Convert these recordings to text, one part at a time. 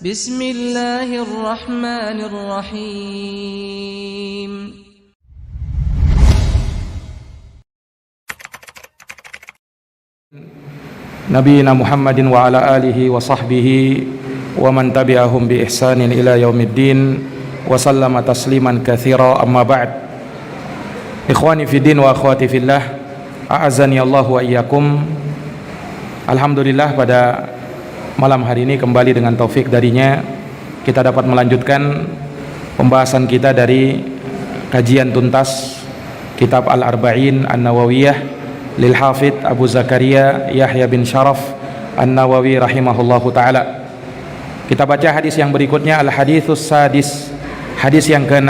Bismillahirrahmanirrahim. Nabiyina Muhammadin wa ala alihi wa sahbihi wa man tabi'ahum bi ihsanin ila yaumiddin wa sallama tasliman katsira, amma ba'd. Ikhwani fi din wa akhwati fillah, a'azzani Allah wa iyyakum. Alhamdulillah, pada malam hari ini kembali dengan taufik darinya kita dapat melanjutkan pembahasan kita dari kajian tuntas kitab Al-Arba'in An-Nawawiyah lil Hafidh Abu Zakaria Yahya bin Sharaf An-Nawawi rahimahullahu ta'ala. Kita baca hadis yang berikutnya, Al-Haditsus Sadis, hadis yang ke-6.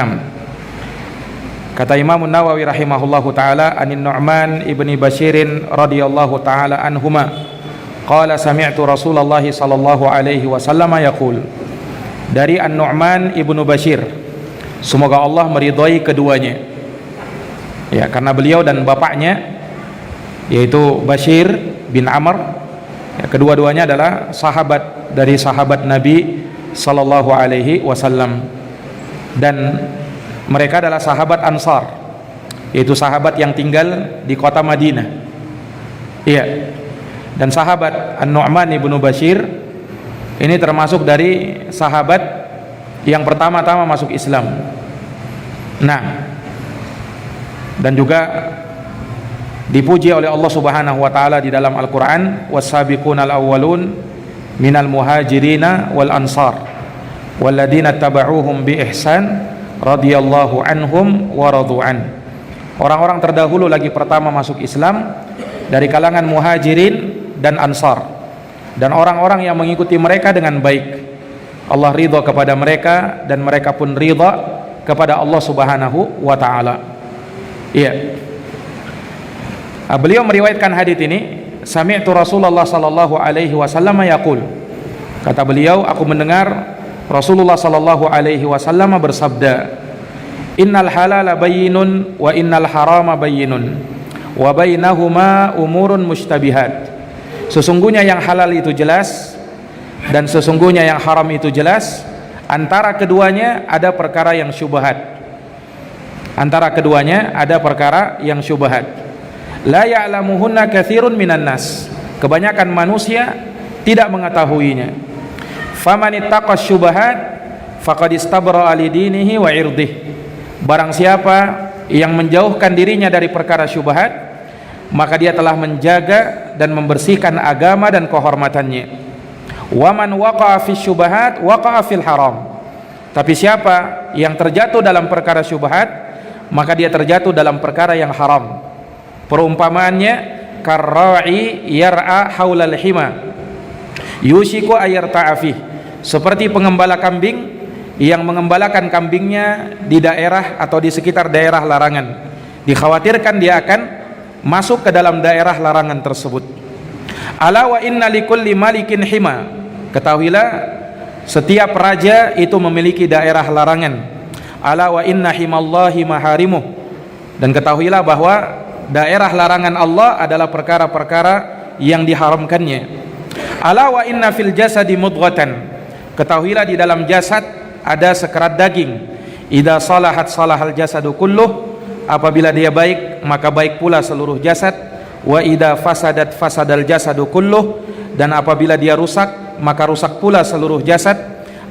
Kata Imam Nawawi rahimahullahu ta'ala, Anin Nu'man ibni Bashirin radhiyallahu ta'ala anhuma qala sami'tu Rasulullah sallallahu alaihi wasallam yaqul. Dari An-Nu'man ibnu Bashir, semoga Allah meridhai keduanya, ya, karena beliau dan bapaknya yaitu Bashir bin Amr, ya, kedua-duanya adalah sahabat dari sahabat Nabi sallallahu alaihi wasallam, dan mereka adalah sahabat Ansar, yaitu sahabat yang tinggal di kota Madinah. Iya. Dan sahabat An-Nu'man ibnu Bashir ini termasuk dari sahabat yang pertama-tama masuk Islam. Nah, dan juga dipuji oleh Allah Subhanahu wa taala di dalam Al-Qur'an, was-sabiqunal awwalun minal muhajirina wal ansar walladzina tabauhum bi ihsan radhiyallahu anhum wa radu'an. Orang-orang terdahulu lagi pertama masuk Islam dari kalangan muhajirin dan ansar, dan orang-orang yang mengikuti mereka dengan baik, Allah ridha kepada mereka dan mereka pun ridha kepada Allah Subhanahu wa taala. Iya. Beliau meriwayatkan hadis ini, sami'tu Rasulullah sallallahu alaihi wasallam yaqul. Kata beliau, aku mendengar Rasulullah sallallahu alaihi wasallam bersabda, innal halala bayyinun wa innal harama bayyinun wa bainahuma umurun mushtabihat. Sesungguhnya yang halal itu jelas dan sesungguhnya yang haram itu jelas. Antara keduanya ada perkara yang syubhat. Antara keduanya ada perkara yang syubhat. La ya'lamuhunna katsirun minan nas. Kebanyakan manusia tidak mengetahuinya. Famanittaqas syubhat faqad istabra'a li dinihi wa 'irdih. Barang siapa yang menjauhkan dirinya dari perkara syubhat, maka dia telah menjaga dan membersihkan agama dan kehormatannya. Wa man waqa'a fi syubhat waqa'a fil haram. Tapi siapa yang terjatuh dalam perkara syubhat, maka dia terjatuh dalam perkara yang haram. Perumpamaannya karra'i yar'a haulal hima yushiku ayarta'a fih, seperti pengembala kambing yang mengembalakan kambingnya di daerah atau di sekitar daerah larangan. Dikhawatirkan dia akan masuk ke dalam daerah larangan tersebut. Ala wa inna likulli malikin hima. Ketahuilah, setiap raja itu memiliki daerah larangan. Ala wa inna himallahi maharimuh. Dan ketahuilah bahwa daerah larangan Allah adalah perkara-perkara yang diharamkannya. Ala wa inna fil jasadi mudghatan. Ketahuilah di dalam jasad ada sekerat daging. Idza salahat salahal jasadu kulluh. Apabila dia baik, maka baik pula seluruh jasad. Wa idza fasadat fasadal jasadu kulluh. Dan apabila dia rusak, maka rusak pula seluruh jasad.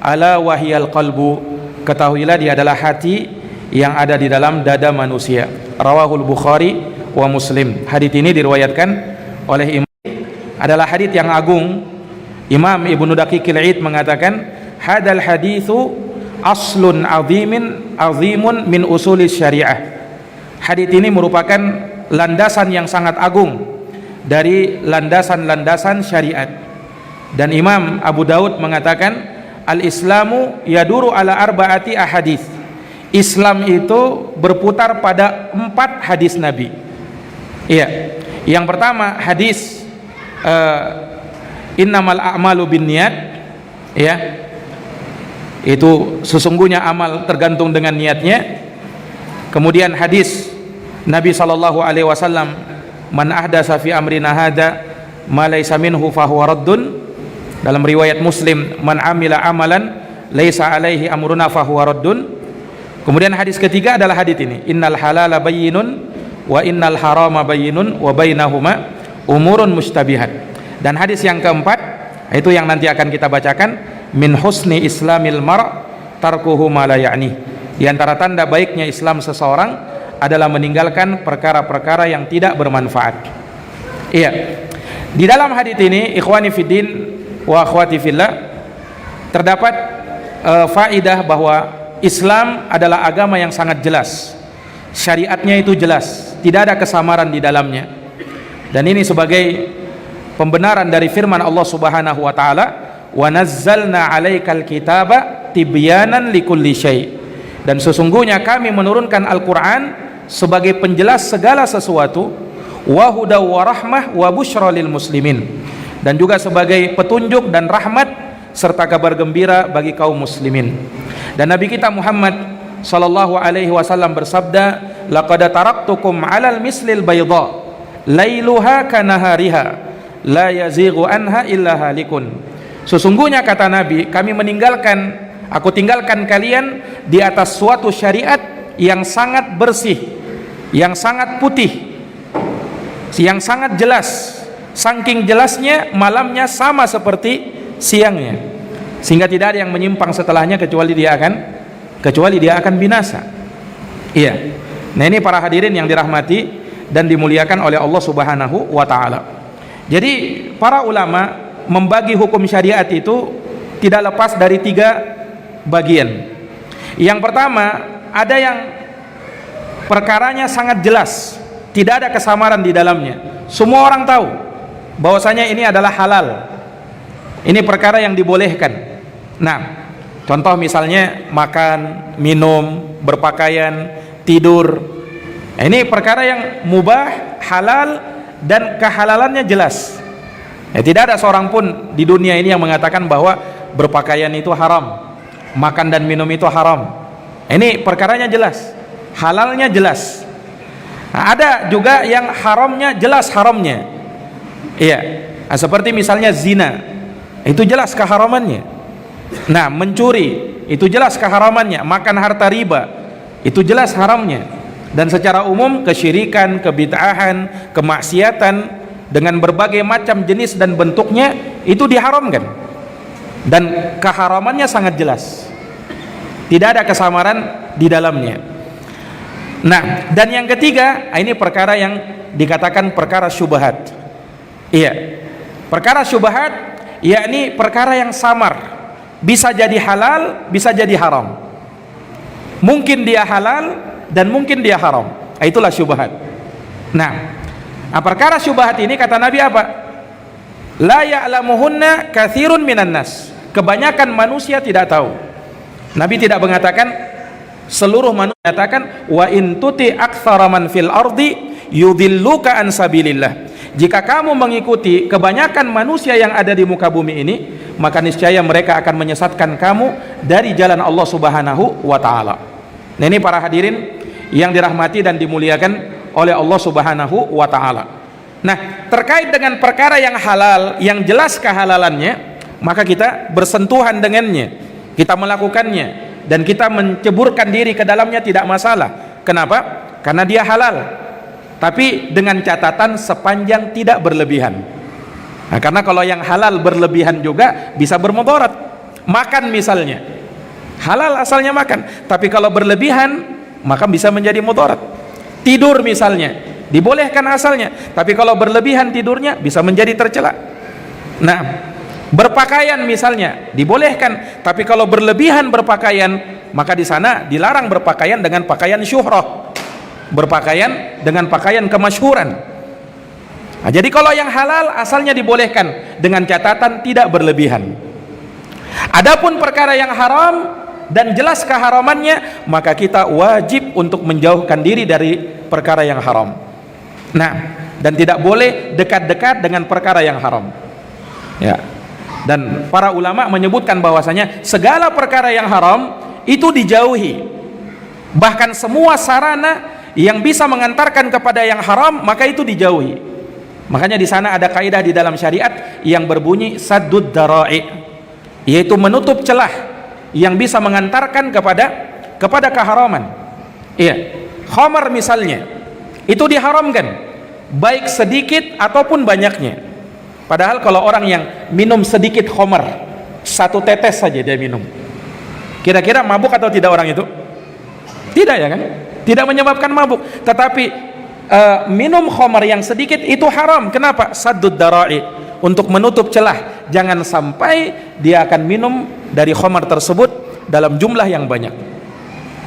Ala wahiyal qalbu. Ketahuilah dia adalah hati yang ada di dalam dada manusia. Rawahul Bukhari wa Muslim. Hadis ini diriwayatkan oleh Imam, adalah hadis yang agung. Imam Ibnu Daqiqil Id mengatakan, hadal haditsu aslun azimun min usulis syariah. Hadis ini merupakan landasan yang sangat agung dari landasan-landasan syariat. Dan Imam Abu Daud mengatakan, al-Islamu yaduru ala arba'ati ahadits. Islam itu berputar pada 4 hadis Nabi. Iya. Yang pertama hadis innamal a'malu binniyat, ya. Itu sesungguhnya amal tergantung dengan niatnya. Kemudian hadis Nabi sallallahu alaihi wasallam, man ahdasa fi amrina hadza ma laysa minhu fahuwa raddun. Dalam riwayat Muslim, man amila amalan laisa alaihi amruna fahuwa raddun. Kemudian hadis ketiga adalah hadis ini, innal halala bayyinun wa innal harama bayyinun wa bainahuma umurun mustabihat. Dan hadis yang keempat, itu yang nanti akan kita bacakan, min husni islamil mar' tarkuhu ma la ya'ni. Di antara tanda baiknya Islam seseorang adalah meninggalkan perkara-perkara yang tidak bermanfaat. Iya. Di dalam hadis ini, ikhwani fiddin wa akhwati fillah, terdapat faidah bahwa Islam adalah agama yang sangat jelas. Syariatnya itu jelas, tidak ada kesamaran di dalamnya. Dan ini sebagai pembenaran dari firman Allah Subhanahu wa taala, wa nazzalna 'alaikal kitaba tibyanan likulli syai'. Dan sesungguhnya kami menurunkan Al-Qur'an sebagai penjelas segala sesuatu, wa hudaw wa rahmah wa busyra lil muslimin, dan juga sebagai petunjuk dan rahmat serta kabar gembira bagi kaum muslimin. Dan Nabi kita Muhammad sallallahu alaihi wasallam bersabda, laqad taraktukum 'alal mislil bayda lailuha kanahariha la yazighu anha illa halikun. Sesungguhnya kata Nabi, aku tinggalkan kalian di atas suatu syariat yang sangat bersih, yang sangat putih, yang sangat jelas. Saking jelasnya, malamnya sama seperti siangnya, sehingga tidak ada yang menyimpang setelahnya kecuali dia akan binasa. Iya. Nah, ini para hadirin yang dirahmati dan dimuliakan oleh Allah Subhanahu wa taala. Jadi para ulama membagi hukum syariat itu tidak lepas dari 3 bagian. Yang pertama, ada yang perkaranya sangat jelas, tidak ada kesamaran di dalamnya. Semua orang tahu bahwasanya ini adalah halal. Ini perkara yang dibolehkan. Nah, contoh misalnya makan, minum, berpakaian, tidur. Ini perkara yang mubah, halal, dan kehalalannya jelas. Tidak ada seorang pun di dunia ini yang mengatakan bahwa berpakaian itu haram, makan dan minum itu haram. Ini perkaranya jelas, halalnya jelas. Nah, ada juga yang haramnya jelas haramnya. Iya. Nah, seperti misalnya zina, itu jelas keharamannya. Nah, mencuri itu jelas keharamannya, makan harta riba itu jelas haramnya. Dan secara umum kesyirikan, kebid'ahan, kemaksiatan dengan berbagai macam jenis dan bentuknya itu diharamkan. Dan keharamannya sangat jelas. Tidak ada kesamaran di dalamnya. Nah, dan yang ketiga, ini perkara yang dikatakan perkara syubhat. Iya. Perkara syubhat yakni perkara yang samar, bisa jadi halal, bisa jadi haram. Mungkin dia halal dan mungkin dia haram. Itulah syubhat. Nah, perkara syubhat ini kata Nabi apa? La ya'lamuhunna katsirun minan nas. Kebanyakan manusia tidak tahu. Nabi tidak mengatakan seluruh manusia, mengatakan wa in tuti aktsara man fil ardi yudhilluka an sabilillah. Jika kamu mengikuti kebanyakan manusia yang ada di muka bumi ini, maka niscaya mereka akan menyesatkan kamu dari jalan Allah Subhanahu wa taala. Nah, ini para hadirin yang dirahmati dan dimuliakan oleh Allah Subhanahu wa taala. Nah, terkait dengan perkara yang halal, yang jelas kehalalannya, maka kita bersentuhan dengannya, kita melakukannya, dan kita menceburkan diri ke dalamnya tidak masalah. Kenapa? Karena dia halal. Tapi dengan catatan sepanjang tidak berlebihan. Nah, karena kalau yang halal berlebihan juga bisa bermudarat. Makan misalnya, halal asalnya makan, tapi kalau berlebihan maka bisa menjadi mudarat. Tidur misalnya, dibolehkan asalnya, tapi kalau berlebihan tidurnya bisa menjadi tercela. Nah, berpakaian misalnya dibolehkan, tapi kalau berlebihan berpakaian, maka di sana dilarang berpakaian dengan pakaian syuhrah, berpakaian dengan pakaian kemasyhuran. Nah, jadi kalau yang halal asalnya dibolehkan dengan catatan tidak berlebihan. Adapun perkara yang haram dan jelas keharamannya, maka kita wajib untuk menjauhkan diri dari perkara yang haram. Nah, dan tidak boleh dekat-dekat dengan perkara yang haram. Ya. Dan para ulama menyebutkan bahwasanya segala perkara yang haram itu dijauhi. Bahkan semua sarana yang bisa mengantarkan kepada yang haram, maka itu dijauhi. Makanya di sana ada kaidah di dalam syariat yang berbunyi saddud dara'i, yaitu menutup celah yang bisa mengantarkan kepada keharaman. Iya, khamar misalnya itu diharamkan baik sedikit ataupun banyaknya. Padahal kalau orang yang minum sedikit khamar, satu tetes saja dia minum, kira-kira mabuk atau tidak orang itu? Tidak, ya kan? Tidak menyebabkan mabuk. Tetapi minum khamar yang sedikit itu haram. Kenapa? Saddud dara'i, untuk menutup celah, jangan sampai dia akan minum dari khamar tersebut dalam jumlah yang banyak.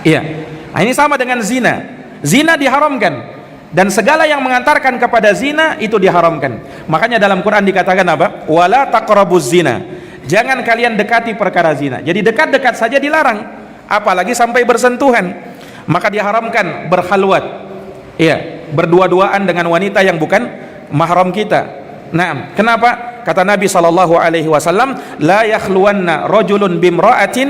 Iya. Nah, ini sama dengan zina. Zina diharamkan dan segala yang mengantarkan kepada zina itu diharamkan. Makanya dalam Quran dikatakan apa? Wala taqrabuz zina. Jangan kalian dekati perkara zina. Jadi dekat-dekat saja dilarang, apalagi sampai bersentuhan. Maka diharamkan berkhalwat, iya, berdua-duaan dengan wanita yang bukan mahram kita. Nah, kenapa? Kata Nabi SAW, la yakhluwanna rajulun bimra'atin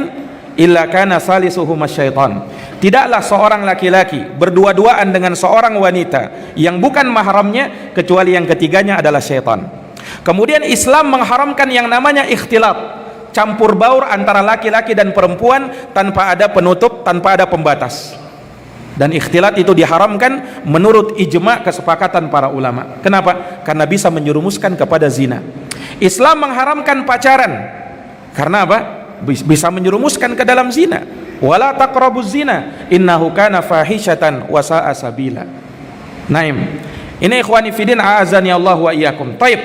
illa kana salisuhuma syaitan. Tidaklah seorang laki-laki berdua-duaan dengan seorang wanita yang bukan mahramnya kecuali yang ketiganya adalah syaitan. Kemudian Islam mengharamkan yang namanya ikhtilat, campur baur antara laki-laki dan perempuan tanpa ada penutup, tanpa ada pembatas. Dan ikhtilat itu diharamkan menurut ijma' kesepakatan para ulama. Kenapa? Karena bisa menjerumuskan kepada zina. Islam mengharamkan pacaran karena apa? Bisa menjerumuskan ke dalam zina. Wala taqrabuz zina innahu kana fahishatan wa sa'a sabila. Naim. Ini ikhwani fillah a'azani Allah wa iyyakum. Taib.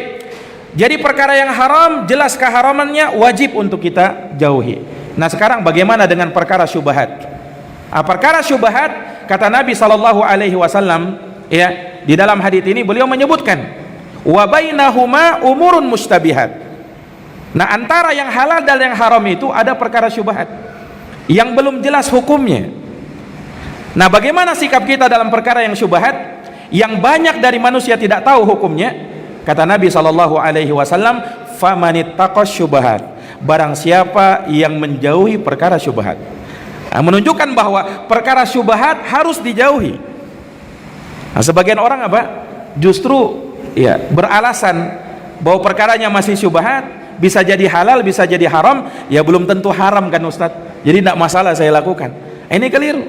Jadi perkara yang haram, jelas keharamannya, wajib untuk kita jauhi. Nah, sekarang bagaimana dengan perkara syubhat? Perkara syubhat, kata Nabi SAW, ya, di dalam hadits ini beliau menyebutkan wa bainahuma umurun mustabihat. Nah, antara yang halal dan yang haram itu ada perkara syubhat yang belum jelas hukumnya. Nah, bagaimana sikap kita dalam perkara yang syubhat yang banyak dari manusia tidak tahu hukumnya? Kata Nabi SAW, famanittaqash syubhat, barang siapa yang menjauhi perkara syubhat. Nah, menunjukkan bahwa perkara syubhat harus dijauhi. Nah, sebagian orang apa? Justru ya beralasan bahwa perkaranya masih syubhat, bisa jadi halal, bisa jadi haram. Ya belum tentu haram kan Ustadz, jadi tidak masalah saya lakukan. Ini keliru.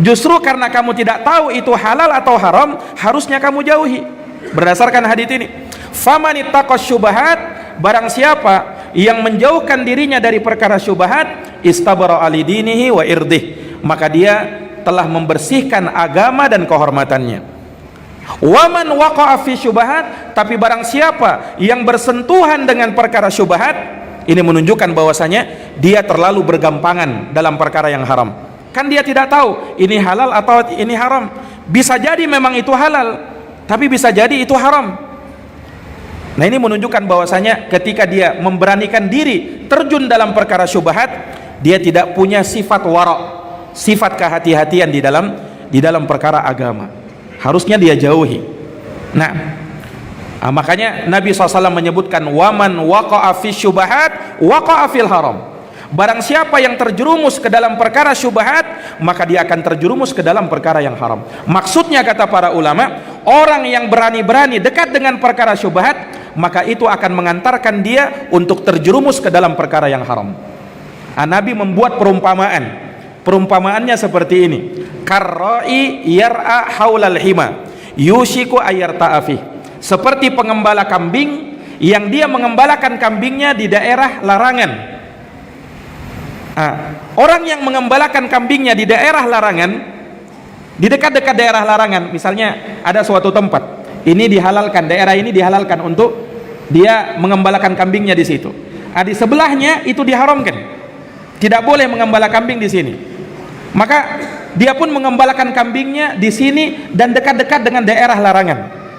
Justru karena kamu tidak tahu itu halal atau haram, harusnya kamu jauhi. Berdasarkan hadits ini, famanittaqash syubhat, barang siapa yang menjauhkan dirinya dari perkara syubhat, istabara ali dinihi wa irdih, maka dia telah membersihkan agama dan kehormatannya. Waman waqa'a fi syubhat, tapi barang siapa yang bersentuhan dengan perkara syubhat, ini menunjukkan bahwasanya dia terlalu bergampangan dalam perkara yang haram. Kan dia tidak tahu ini halal atau ini haram. Bisa jadi memang itu halal, tapi bisa jadi itu haram. Nah, ini menunjukkan bahwasanya ketika dia memberanikan diri terjun dalam perkara syubhat, dia tidak punya sifat wara', sifat kehati-hatian di dalam perkara agama. Harusnya dia jauhi. Nah, makanya Nabi SAW menyebutkan waman waqa'a fi syubhat waqa'a fil haram. Barang siapa yang terjerumus ke dalam perkara syubhat, maka dia akan terjerumus ke dalam perkara yang haram. Maksudnya, kata para ulama, orang yang berani-berani dekat dengan perkara syubhat, maka itu akan mengantarkan dia untuk terjerumus ke dalam perkara yang haram. Nabi membuat perumpamaan. Perumpamaannya seperti ini: karra'i yar'a haulal hima yushiku ayarta'afih. Seperti pengembala kambing yang dia mengembalakan kambingnya di daerah larangan. Orang yang mengembalakan kambingnya di daerah larangan, di dekat-dekat daerah larangan, misalnya ada suatu tempat ini dihalalkan, daerah ini dihalalkan untuk dia mengembalakan kambingnya di situ. Di sebelahnya itu diharamkan, tidak boleh mengembala kambing di sini. Maka dia pun mengembalakan kambingnya di sini dan dekat-dekat dengan daerah larangan.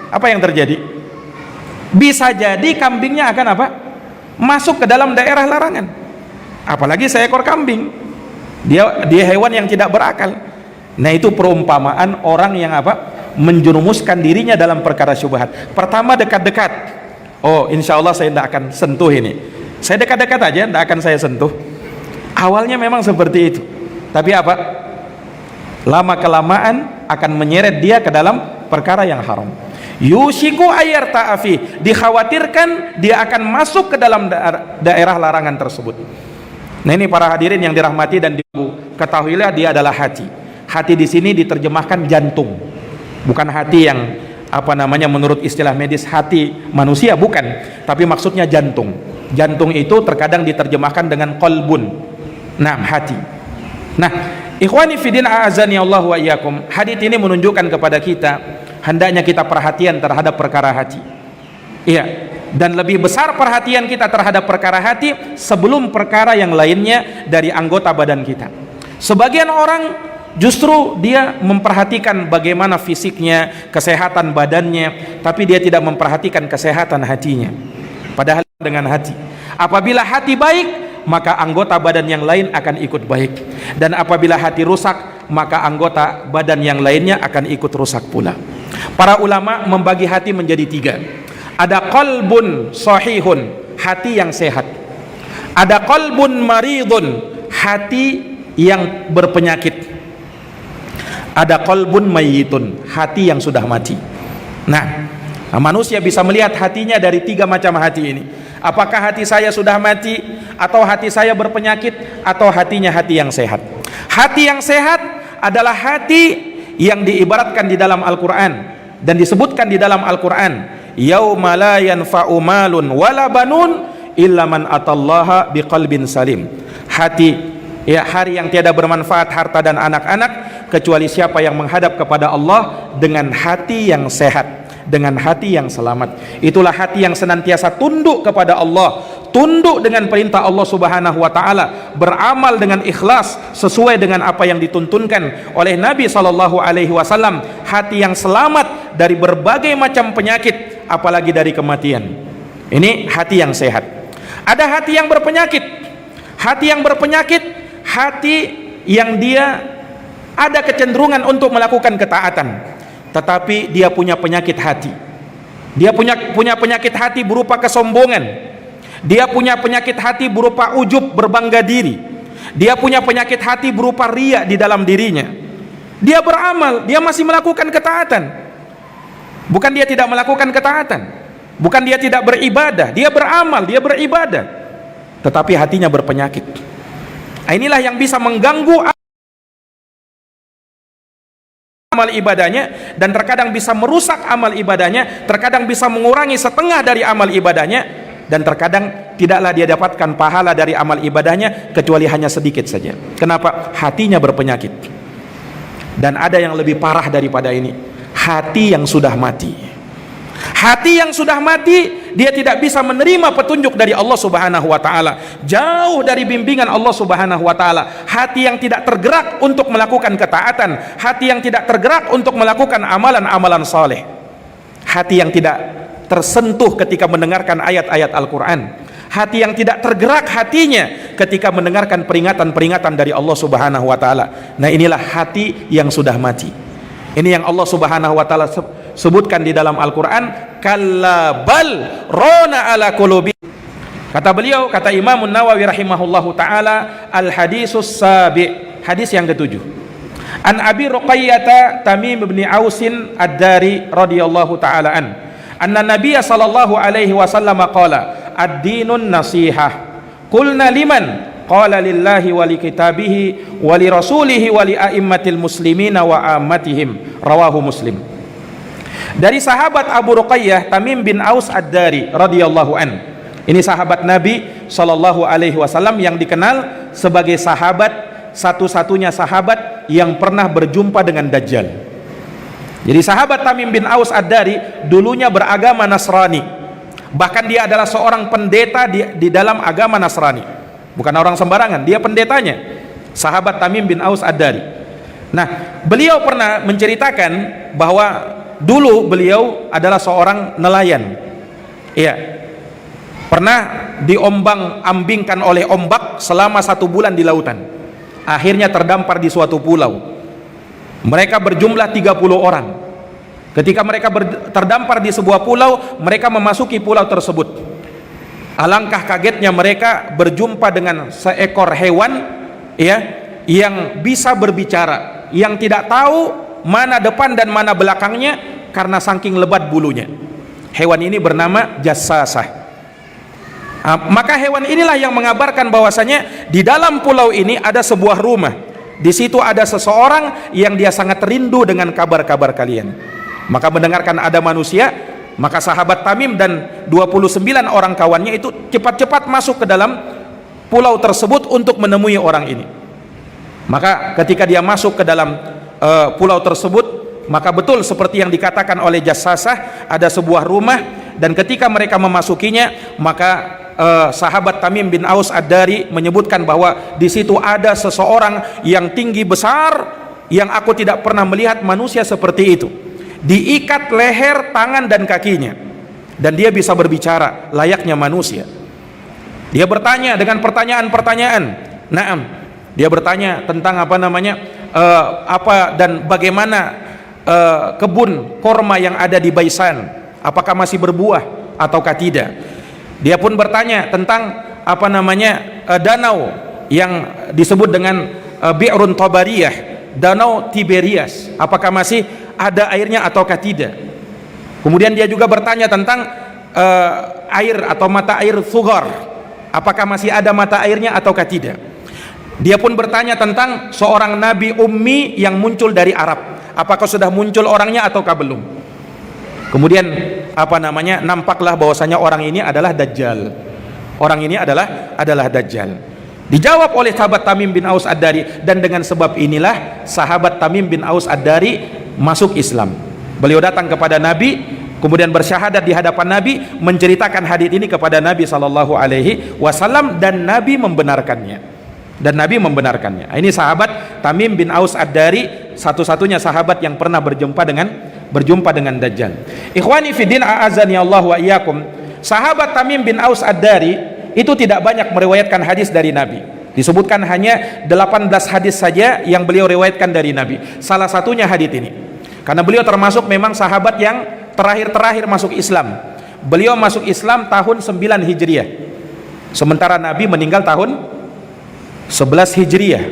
Apa yang terjadi? Bisa jadi kambingnya akan apa? Masuk ke dalam daerah larangan. Apalagi seekor kambing, dia hewan yang tidak berakal. Nah, itu perumpamaan orang yang apa? Menjerumuskan dirinya dalam perkara syubhat. Pertama dekat-dekat, oh insya Allah saya tidak akan sentuh ini, saya dekat-dekat aja, tidak akan saya sentuh. Awalnya memang seperti itu, tapi apa? Lama kelamaan akan menyeret dia ke dalam perkara yang haram. Yushiku ayar ta'afi, dikhawatirkan dia akan masuk ke dalam daerah larangan tersebut. Nah ini para hadirin yang dirahmati dan ketahuilah dia adalah hati. Hati di sini diterjemahkan jantung, bukan hati yang menurut istilah medis hati manusia, bukan, tapi maksudnya jantung. Jantung itu terkadang diterjemahkan dengan qalbun, nah hati. Nah ikhwani fidin a'azani Allah wa iyyakum, hadits ini menunjukkan kepada kita hendaknya kita perhatian terhadap perkara hati. Iya, dan lebih besar perhatian kita terhadap perkara hati sebelum perkara yang lainnya dari anggota badan kita. Sebagian orang justru dia memperhatikan bagaimana fisiknya, kesehatan badannya, tapi dia tidak memperhatikan kesehatan hatinya. Padahal dengan hati, apabila hati baik, maka anggota badan yang lain akan ikut baik, dan apabila hati rusak, maka anggota badan yang lainnya akan ikut rusak pula. Para ulama membagi hati menjadi tiga. Ada qalbun sahihun, hati yang sehat. Ada qalbun maridun, hati yang berpenyakit. Ada qalbun mayyitun, hati yang sudah mati. Nah, manusia bisa melihat hatinya dari tiga macam hati ini. Apakah hati saya sudah mati, atau hati saya berpenyakit, atau hatinya hati yang sehat. Hati yang sehat adalah hati yang diibaratkan di dalam Al-Quran dan disebutkan di dalam Al-Quran, yauma la yanfa'u malun wala banun illa man atallaha biqalbin salim. Hati, ya, hari yang tiada bermanfaat harta dan anak-anak kecuali siapa yang menghadap kepada Allah dengan hati yang sehat, dengan hati yang selamat. Itulah hati yang senantiasa tunduk kepada Allah, tunduk dengan perintah Allah Subhanahu wa taala, beramal dengan ikhlas sesuai dengan apa yang dituntunkan oleh Nabi sallallahu alaihi wasallam, hati yang selamat dari berbagai macam penyakit, apalagi dari kematian. Ini hati yang sehat. Ada hati yang berpenyakit. Hati yang berpenyakit, hati yang dia ada kecenderungan untuk melakukan ketaatan, tetapi dia punya penyakit hati. Dia punya penyakit hati berupa kesombongan. Dia punya penyakit hati berupa ujub, berbangga diri. Dia punya penyakit hati berupa riya di dalam dirinya. Dia beramal, dia masih melakukan ketaatan. Bukan dia tidak melakukan ketaatan, bukan dia tidak beribadah, dia beramal, dia beribadah, tetapi hatinya berpenyakit. Inilah yang bisa mengganggu amal ibadahnya, dan terkadang bisa merusak amal ibadahnya, terkadang bisa mengurangi setengah dari amal ibadahnya, dan terkadang tidaklah dia dapatkan pahala dari amal ibadahnya kecuali hanya sedikit saja. Kenapa? Hatinya berpenyakit. Dan ada yang lebih parah daripada ini, hati yang sudah mati. Hati yang sudah mati, dia tidak bisa menerima petunjuk dari Allah Subhanahu wa taala, jauh dari bimbingan Allah Subhanahu wa taala. Hati yang tidak tergerak untuk melakukan ketaatan, hati yang tidak tergerak untuk melakukan amalan-amalan saleh, hati yang tidak tersentuh ketika mendengarkan ayat-ayat Al-Quran, hati yang tidak tergerak hatinya ketika mendengarkan peringatan-peringatan dari Allah Subhanahu wa taala. Nah, inilah hati yang sudah mati. Ini yang Allah Subhanahu wa taala sebutkan di dalam Al-Quran, kalla bal rona ala qulubi. Kata beliau, kata Imam Nawawi rahimahullahu taala, al hadisus sabi, hadis yang ketujuh. An Abi Ruqayyah Tamim bin Ausin ad-Dari radhiyallahu taala anna Nabiy sallallahu alaihi wasallam qala ad-dinun nasihah. Qulna liman? Qala lillahi wa li kitabihi wa li rasulihi wa li a'immatil muslimina wa ammatihim. Rawahu Muslim. Dari sahabat Abu Ruqayyah Tamim bin Aus ad-Dari radhiyallahu an. Ini sahabat Nabi sallallahu alaihi wasallam yang dikenal sebagai sahabat, satu-satunya sahabat yang pernah berjumpa dengan Dajjal. Jadi sahabat Tamim bin Aus ad-Dari dulunya beragama Nasrani. Bahkan dia adalah seorang pendeta di dalam agama Nasrani. Bukan orang sembarangan, dia pendetanya. Sahabat Tamim bin Aus ad-Dari. Nah, beliau pernah menceritakan bahwa dulu beliau adalah seorang nelayan. Iya. Pernah diombang-ambingkan oleh ombak selama 1 bulan di lautan. Akhirnya terdampar di suatu pulau. Mereka berjumlah 30 orang. Ketika mereka terdampar di sebuah pulau, mereka memasuki pulau tersebut. Alangkah kagetnya mereka berjumpa dengan seekor hewan, ya, yang bisa berbicara, yang tidak tahu mana depan dan mana belakangnya, karena saking lebat bulunya. Hewan ini bernama jassasah. Maka hewan inilah yang mengabarkan bahwasanya di dalam pulau ini ada sebuah rumah. Di situ ada seseorang yang dia sangat rindu dengan kabar-kabar kalian. Maka mendengarkan ada manusia, maka sahabat Tamim dan 29 orang kawannya itu cepat-cepat masuk ke dalam pulau tersebut untuk menemui orang ini. Maka ketika dia masuk ke dalam pulau tersebut, maka betul seperti yang dikatakan oleh jassasah, ada sebuah rumah, dan ketika mereka memasukinya, maka sahabat Tamim bin Aus Ad-Dari menyebutkan bahwa di situ ada seseorang yang tinggi besar, yang aku tidak pernah melihat manusia seperti itu. Diikat leher, tangan dan kakinya, dan dia bisa berbicara layaknya manusia. Dia bertanya dengan pertanyaan-pertanyaan. Naam, dia bertanya tentang apa dan bagaimana kebun korma yang ada di Baisan, apakah masih berbuah ataukah tidak. Dia pun bertanya tentang danau yang disebut dengan Bi'run Tabariyah, danau Tiberias, apakah masih ada airnya ataukah tidak. Kemudian dia juga bertanya tentang air atau mata air Thughar, apakah masih ada mata airnya ataukah tidak. Dia pun bertanya tentang seorang nabi ummi yang muncul dari Arab, apakah sudah muncul orangnya ataukah belum. Kemudian nampaklah bahwasanya orang ini adalah Dajjal. Orang ini adalah Dajjal. Dijawab oleh sahabat Tamim bin Aus Ad-Dari, dan dengan sebab inilah sahabat Tamim bin Aus Ad-Dari masuk Islam. Beliau datang kepada Nabi, kemudian bersyahadat di hadapan Nabi, menceritakan hadits ini kepada Nabi sallallahu alaihi wasallam, dan Nabi membenarkannya. Ini sahabat Tamim bin Aus Ad-Dari, satu-satunya sahabat yang pernah berjumpa dengan Dajjal. Ikhwani fiddin, a'azani Allah wa iyyakum. Sahabat Tamim bin Aus Ad-Dari itu tidak banyak meriwayatkan hadis dari Nabi. Disebutkan hanya 18 hadis saja yang beliau riwayatkan dari Nabi. Salah satunya hadis ini. Karena beliau termasuk memang sahabat yang terakhir masuk Islam. Beliau masuk Islam tahun 9 Hijriah. Sementara Nabi meninggal tahun 11 Hijriah.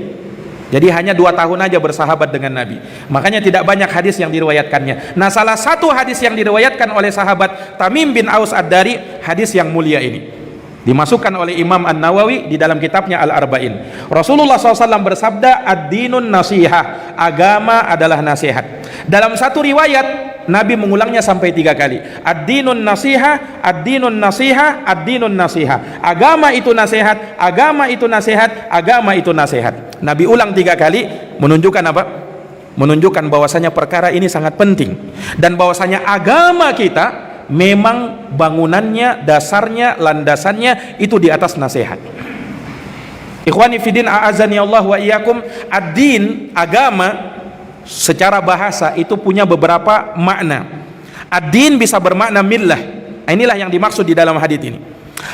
Jadi hanya 2 tahun aja bersahabat dengan Nabi. Makanya tidak banyak hadis yang diriwayatkannya. Nah, salah satu hadis yang diriwayatkan oleh sahabat Tamim bin Aus Ad-Dari, hadis yang mulia ini dimasukkan oleh Imam An-Nawawi di dalam kitabnya Al-Arba'in. Rasulullah SAW bersabda, ad-dinun nasihah, agama adalah nasihat. Dalam satu riwayat Nabi mengulangnya sampai 3 kali. Ad-dinun nasiha, ad-dinun nasiha, ad-dinun nasiha. Agama itu nasihat, agama itu nasihat, agama itu nasihat. Nabi ulang 3 kali, menunjukkan apa? Menunjukkan bahwasanya perkara ini sangat penting, dan bahwasanya agama kita memang bangunannya, dasarnya, landasannya itu di atas nasihat. Ikhwani fiddin, a'azani Allah wa iyyakum. Ad-din, agama, secara bahasa itu punya beberapa makna. Ad-din bisa bermakna millah. Inilah yang dimaksud di dalam hadis ini.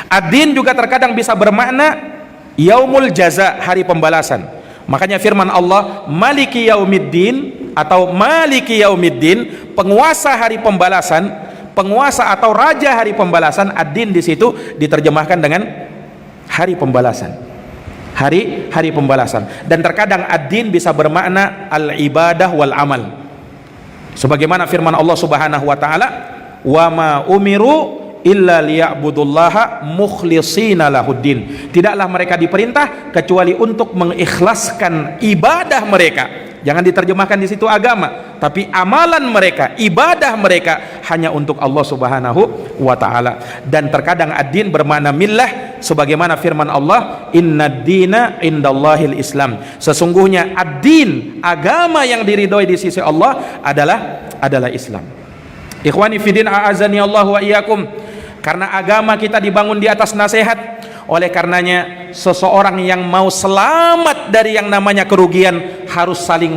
Ad-din juga terkadang bisa bermakna yaumul jaza, hari pembalasan. Makanya firman Allah, maliki yaumiddin atau maliki yaumiddin, penguasa hari pembalasan, penguasa atau raja hari pembalasan. Ad-din di situ diterjemahkan dengan hari pembalasan. Hari pembalasan. Dan terkadang ad-din bisa bermakna al-ibadah wal amal. Sebagaimana firman Allah Subhanahu wa taala, "Wa ma umiru illa liya'budullaha mukhlishina lahuddin." Tidaklah mereka diperintah kecuali untuk mengikhlaskan ibadah mereka. Jangan diterjemahkan di situ agama, tapi amalan mereka, ibadah mereka hanya untuk Allah Subhanahu wa taala. Dan terkadang ad-din bermakna millah, sebagaimana firman Allah, "Innad dina indallahil Islam." Sesungguhnya ad-din, agama yang diridhoi di sisi Allah adalah Islam. Ikhwani fiddin, a'azani Allah wa iyyakum. Karena agama kita dibangun di atas nasihat, oleh karenanya seseorang yang mau selamat dari yang namanya kerugian harus saling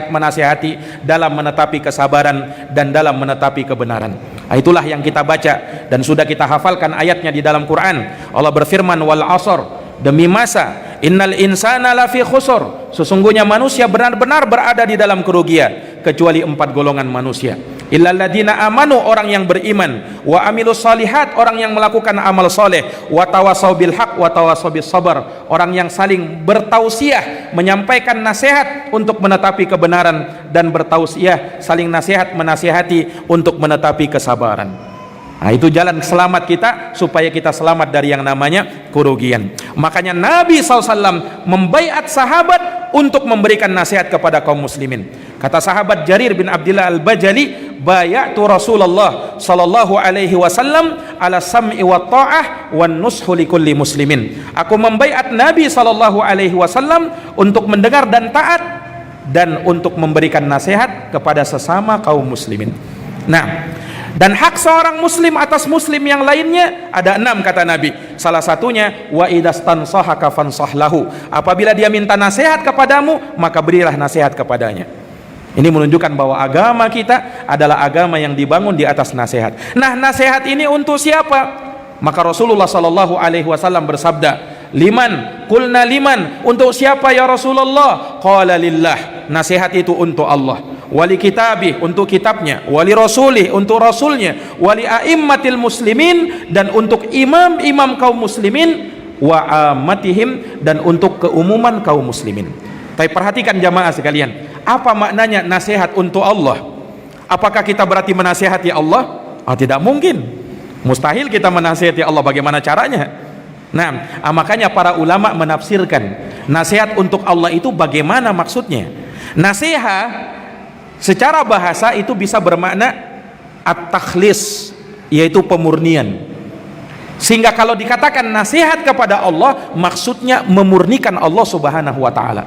menasehati dalam menetapi kesabaran dan dalam menetapi kebenaran. Itulah yang kita baca dan sudah kita hafalkan ayatnya di dalam Quran. Allah berfirman, wal asr, demi masa, innal insana lafi khusur, sesungguhnya manusia benar-benar berada di dalam kerugian, kecuali 4 golongan manusia. Illalladzina amanu, orang yang beriman, wa amilus solihat, orang yang melakukan amal soleh, wa tawassaw bil haq wa tawassaw bis sabar, orang yang saling bertausiah menyampaikan nasihat untuk menetapi kebenaran, dan bertausiah, saling nasihat menasihati untuk menetapi kesabaran. Nah, itu jalan selamat kita supaya kita selamat dari yang namanya kerugian. Makanya Nabi SAW membaiat sahabat untuk memberikan nasihat kepada kaum muslimin. Kata sahabat Jarir bin Abdullah Al-Bajali, bayatu Rasulullah sallallahu alaihi wasallam ala sam'i wa ta'ah wan nushu likulli muslimin. Aku membaiat Nabi sallallahu alaihi wasallam untuk mendengar dan taat, dan untuk memberikan nasihat kepada sesama kaum muslimin. Nah, dan hak seorang muslim atas muslim yang lainnya ada 6, kata Nabi. Salah satunya, wa idastansahaka fansahlahu, apabila dia minta nasihat kepadamu, maka berilah nasihat kepadanya. Ini menunjukkan bahwa agama kita adalah agama yang dibangun di atas nasihat. Nah, nasihat ini untuk siapa? Maka Rasulullah sallallahu alaihi wasallam bersabda, liman, qulna liman, untuk siapa ya Rasulullah? Qala lillah, nasihat itu untuk Allah, wali kitabih, untuk kitabnya, wali rasulih, untuk rasulnya, wali a'immatil muslimin, dan untuk imam-imam kaum muslimin, wa ammatihim, dan untuk keumuman kaum muslimin. Tapi perhatikan jamaah sekalian, apa maknanya nasihat untuk Allah? Apakah kita berarti menasihati Allah? Oh, tidak mungkin, mustahil kita menasihati Allah. Bagaimana caranya? Nah, makanya para ulama menafsirkan nasihat untuk Allah itu bagaimana maksudnya. Nasihat secara bahasa itu bisa bermakna at-takhlis, yaitu pemurnian. Sehingga kalau dikatakan nasihat kepada Allah, maksudnya memurnikan Allah subhanahu wa ta'ala.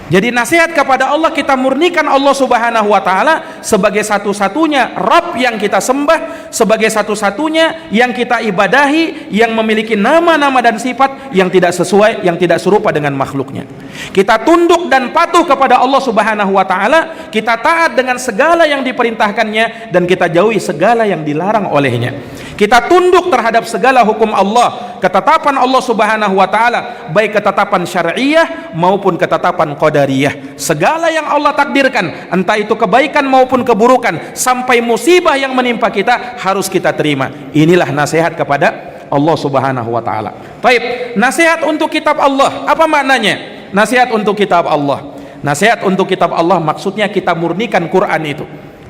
Jadi nasihat kepada Allah, kita murnikan Allah subhanahu wa ta'ala sebagai satu-satunya Rabb yang kita sembah, sebagai satu-satunya yang kita ibadahi, yang memiliki nama-nama dan sifat yang tidak sesuai, yang tidak serupa dengan makhluknya. Kita tunduk dan patuh kepada Allah subhanahu wa ta'ala, kita taat dengan segala yang diperintahkannya, dan kita jauhi segala yang dilarang olehnya. Kita tunduk terhadap segala hukum Allah, ketetapan Allah subhanahu wa ta'ala, baik ketetapan syariah maupun ketetapan qadariyah. Segala yang Allah takdirkan, entah itu kebaikan maupun keburukan, sampai musibah yang menimpa kita, harus kita terima. Inilah nasihat kepada Allah subhanahu wa ta'ala. Baik, nasihat untuk kitab Allah, apa maknanya? Nasihat untuk kitab Allah, nasihat untuk kitab Allah maksudnya kita murnikan Quran itu.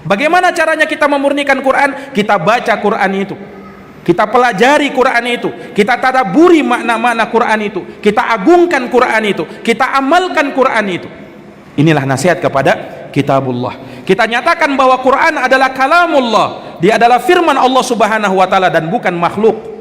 Bagaimana caranya kita memurnikan Quran? Kita baca Quran itu, kita pelajari Quran itu, kita tadabburi makna-makna Quran itu, kita agungkan Quran itu, kita amalkan Quran itu. Inilah nasihat kepada kitabullah. Kita nyatakan bahwa Quran adalah kalamullah, dia adalah firman Allah subhanahu wa ta'ala dan bukan makhluk.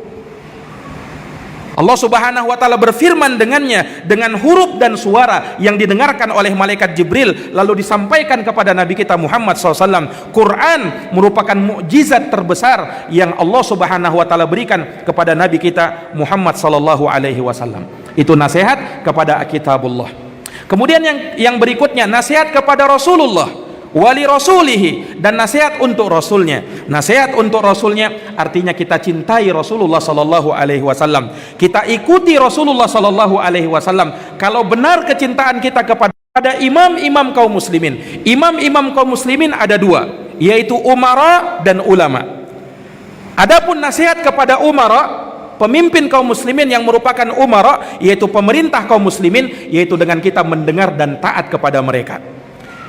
Allah subhanahu wa ta'ala berfirman dengannya dengan huruf dan suara yang didengarkan oleh malaikat Jibril, lalu disampaikan kepada Nabi kita Muhammad SAW. Quran merupakan mukjizat terbesar yang Allah subhanahu wa ta'ala berikan kepada Nabi kita Muhammad SAW. Itu nasihat kepada kitabullah. Kemudian yang berikutnya, nasihat kepada Rasulullah, wali rasulihi, dan nasihat untuk rasulnya. Nasihat untuk rasulnya artinya kita cintai Rasulullah sallallahu alaihi wasallam, kita ikuti Rasulullah sallallahu alaihi wasallam. Kalau benar kecintaan kita kepada imam-imam kaum muslimin. Imam-imam kaum muslimin ada 2, yaitu umara dan ulama. Adapun nasihat kepada umara, pemimpin kaum muslimin yang merupakan umara, yaitu pemerintah kaum muslimin, yaitu dengan kita mendengar dan taat kepada mereka.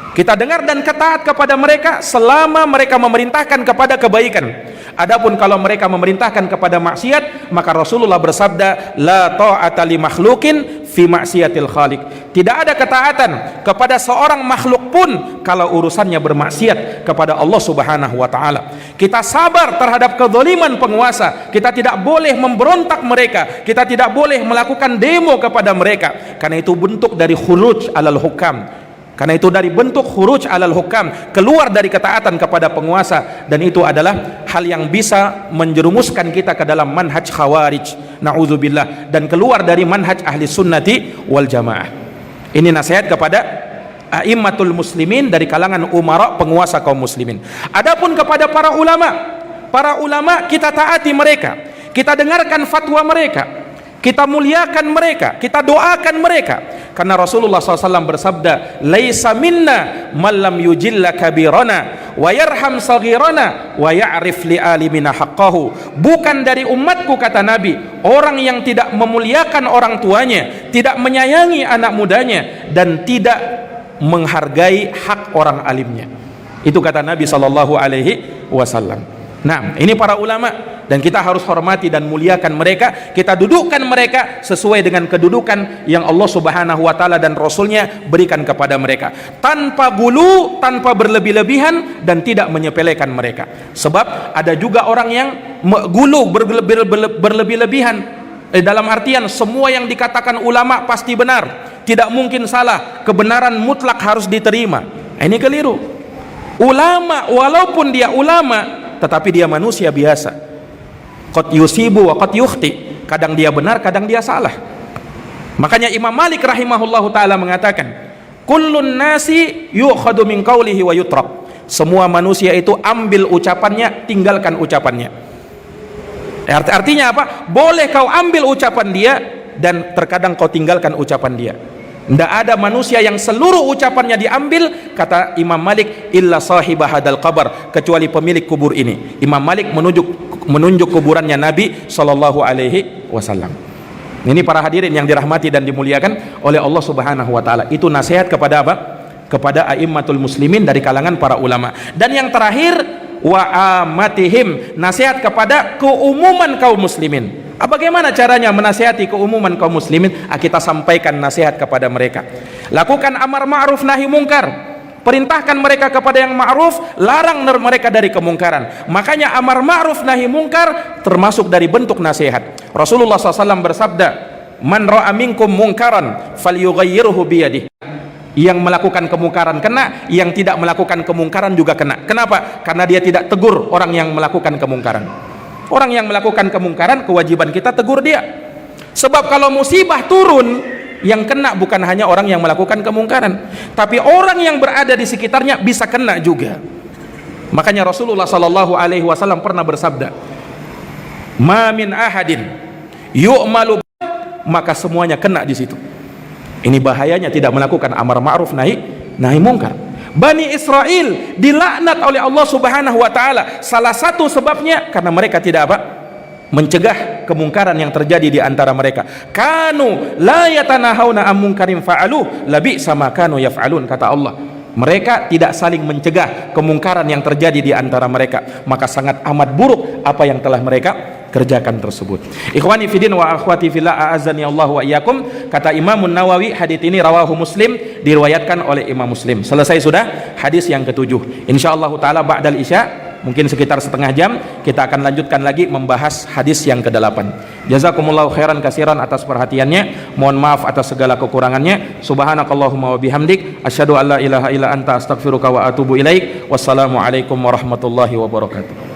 Kita dengar dan taat kepada mereka selama mereka memerintahkan kepada kebaikan. Adapun kalau mereka memerintahkan kepada maksiat, maka Rasulullah bersabda, la ta'ata li makhlukin fi maksiatil khaliq. Tidak ada ketaatan kepada seorang makhluk pun kalau urusannya bermaksiat kepada Allah subhanahu wa ta'ala. Kita sabar terhadap kezaliman penguasa, kita tidak boleh memberontak mereka, kita tidak boleh melakukan demo kepada mereka, karena itu bentuk dari khuruj alal hukam. Karena itu dari bentuk khuruj alal hukam, keluar dari ketaatan kepada penguasa, dan itu adalah hal yang bisa menjerumuskan kita ke dalam manhaj khawarij, na'udzubillah, dan keluar dari manhaj ahli sunnati wal jamaah. Ini nasihat kepada a'immatul muslimin dari kalangan umara, penguasa kaum muslimin. Adapun kepada para ulama kita taati mereka, kita dengarkan fatwa mereka, kita muliakan mereka, kita doakan mereka, Karena Rasulullah SAW bersabda, "Laisa minna man lam yujilla kabirana wa yarham saghirana wa ya'rif li alimina haqqahu." Bukan dari umatku, kata Nabi, orang yang tidak memuliakan orang tuanya, tidak menyayangi anak mudanya, dan tidak menghargai hak orang alimnya. Itu kata Nabi SAW. Nah, ini para ulama, dan kita harus hormati dan muliakan mereka. Kita dudukkan mereka sesuai dengan kedudukan yang Allah Subhanahu wa taala dan Rasulnya berikan kepada mereka, tanpa gulu, tanpa berlebih-lebihan, dan tidak menyepelekan mereka. Sebab ada juga orang yang gulu, berlebih-lebihan, dalam artian semua yang dikatakan ulama pasti benar, tidak mungkin salah, kebenaran mutlak harus diterima. Ini keliru. Ulama, walaupun dia ulama, tetapi dia manusia biasa. Qad yusibu wa qad yukhti. Kadang dia benar, kadang dia salah. Makanya Imam Malik rahimahullahu taala mengatakan, kullun nasi yu'khadu min qawlihi wa yutrak. Semua manusia itu ambil ucapannya, tinggalkan ucapannya. Artinya apa? Boleh kau ambil ucapan dia, dan terkadang kau tinggalkan ucapan dia. Tidak ada manusia yang seluruh ucapannya diambil, kata Imam Malik, illa sahibah hadal qabr, kecuali pemilik kubur ini. Imam Malik menunjuk kuburannya Nabi Sallallahu Alaihi Wasallam. Ini para hadirin yang dirahmati dan dimuliakan oleh Allah Subhanahu Wa Taala. Itu nasihat kepada apa? Kepada a'immatul muslimin dari kalangan para ulama. Dan yang terakhir, wa amatihim, nasihat kepada keumuman kaum muslimin. Bagaimana caranya menasihati keumuman kaum muslimin? Kita sampaikan nasihat kepada mereka. Lakukan amar ma'ruf nahi mungkar. Perintahkan mereka kepada yang ma'ruf, larang mereka dari kemungkaran. Makanya amar ma'ruf nahi mungkar termasuk dari bentuk nasihat. Rasulullah SAW bersabda, "Man ra'a minkum mungkaran falyughayyirhu biyadihi." Yang melakukan kemungkaran kena, yang tidak melakukan kemungkaran juga kena. Kenapa? Karena dia tidak tegur orang yang melakukan kemungkaran. Orang yang melakukan kemungkaran, kewajiban kita tegur dia. Sebab kalau musibah turun, yang kena bukan hanya orang yang melakukan kemungkaran, tapi orang yang berada di sekitarnya bisa kena juga. Makanya Rasulullah SAW pernah bersabda, "Ma min ahadin yu'malu," maka semuanya kena di situ. Ini bahayanya tidak melakukan amar ma'ruf nahi mungkar. Bani Israel dilaknat oleh Allah Subhanahu wa taala. Salah satu sebabnya karena mereka tidak apa? Mencegah kemungkaran yang terjadi di antara mereka. Kanu la yatanahawna am munkarin fa'alu labi sama kanu yaf'alun, kata Allah. Mereka tidak saling mencegah kemungkaran yang terjadi di antara mereka, maka sangat amat buruk apa yang telah mereka kerjakan tersebut. Ikhwani fidin wa akhwati fillah, a'azzani Allah wa iyyakum. Kata Imam Nawawi, hadits ini rawahu Muslim, diriwayatkan oleh Imam Muslim. Selesai sudah hadis yang ketujuh. Insyaallah taala ba'dal isya, mungkin sekitar setengah jam, kita akan lanjutkan lagi membahas hadis yang ke-8. Jazakumullahu khairan katsiran atas perhatiannya. Mohon maaf atas segala kekurangannya. Subhanakallahumma wa bihamdik, asyhadu an la ilaha illa anta, astaghfiruka wa atubu ilaik. Wassalamualaikum warahmatullahi wabarakatuh.